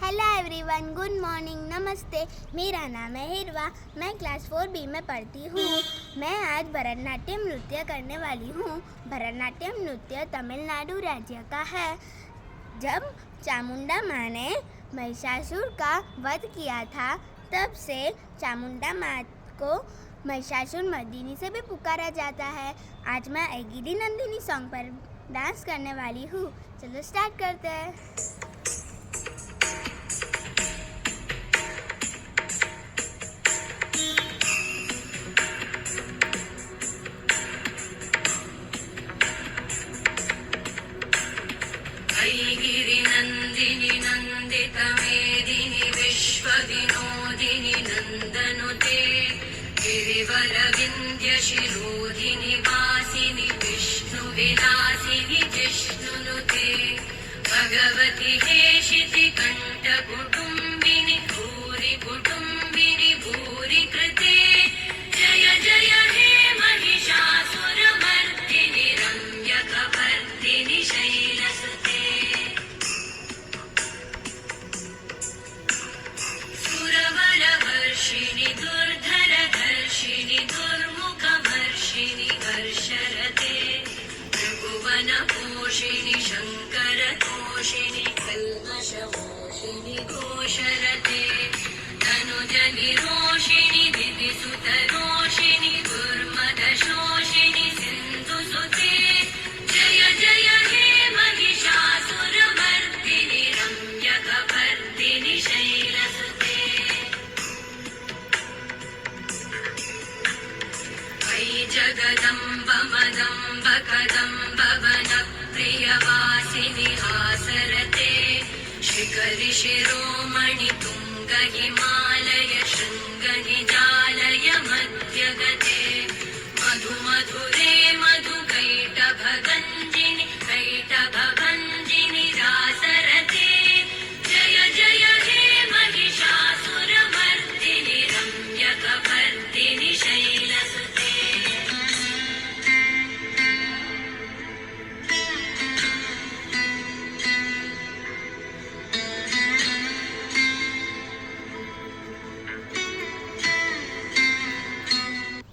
Hello everyone, good morning, नमस्ते। मेरा नाम है हिरवा। मैं क्लास 4B में पढ़ती हूँ। मैं आज भरतनाट्यम नृत्य करने वाली हूँ। भरतनाट्यम नृत्य तमिलनाडु राज्य का है। जब चामुंडा माँ ने महिषासुर का वध किया था, तब से चामुंडा माँ को महिषासुर मर्दिनी से भी पुकारा जाता है। आज मैं गिरी नंदिनी सॉन्ग पर डांस करने वाली हूँ। चलो स्टार्ट करते हैं। गिरि नंदिनी नंदित मेदिनी विश्वविनोदिनी नंदनुते गिरिवर विंध्य शिरोधिनी वासिनी विष्णु विलासिनी जिष्णुनुते भगवती हेशिति कंठ कुटुंबिनी भूरि कुटुंबिनी भूरि कृते जय जय हे महिषासुर मर्दिनि रम्यकवर्दिनि शैलसुते सुरवरवर्षिणि दुर्धरधर्षिणि दुर्मुखवर्षिणि वर्षरते त्रिभुवनपोषिणि शङ्करतोषिणि कल्मषमोषिणि घोषरते तनुजनिरोषिणि दिदिसुतरोषिणि दुर्मदशोषिणि सिन्धुसुते जय जय हे महिषासुरमर्दिनि रम्यकवर्दिनि शैलसुते वै जगदम्ब मदम्ब कदम्ब वनप्रियवासिनि हासरते शिखरि शिरोमणि तुङ्ग हिमालय शृङ्ग निजालय मध्यगते मधु मधुर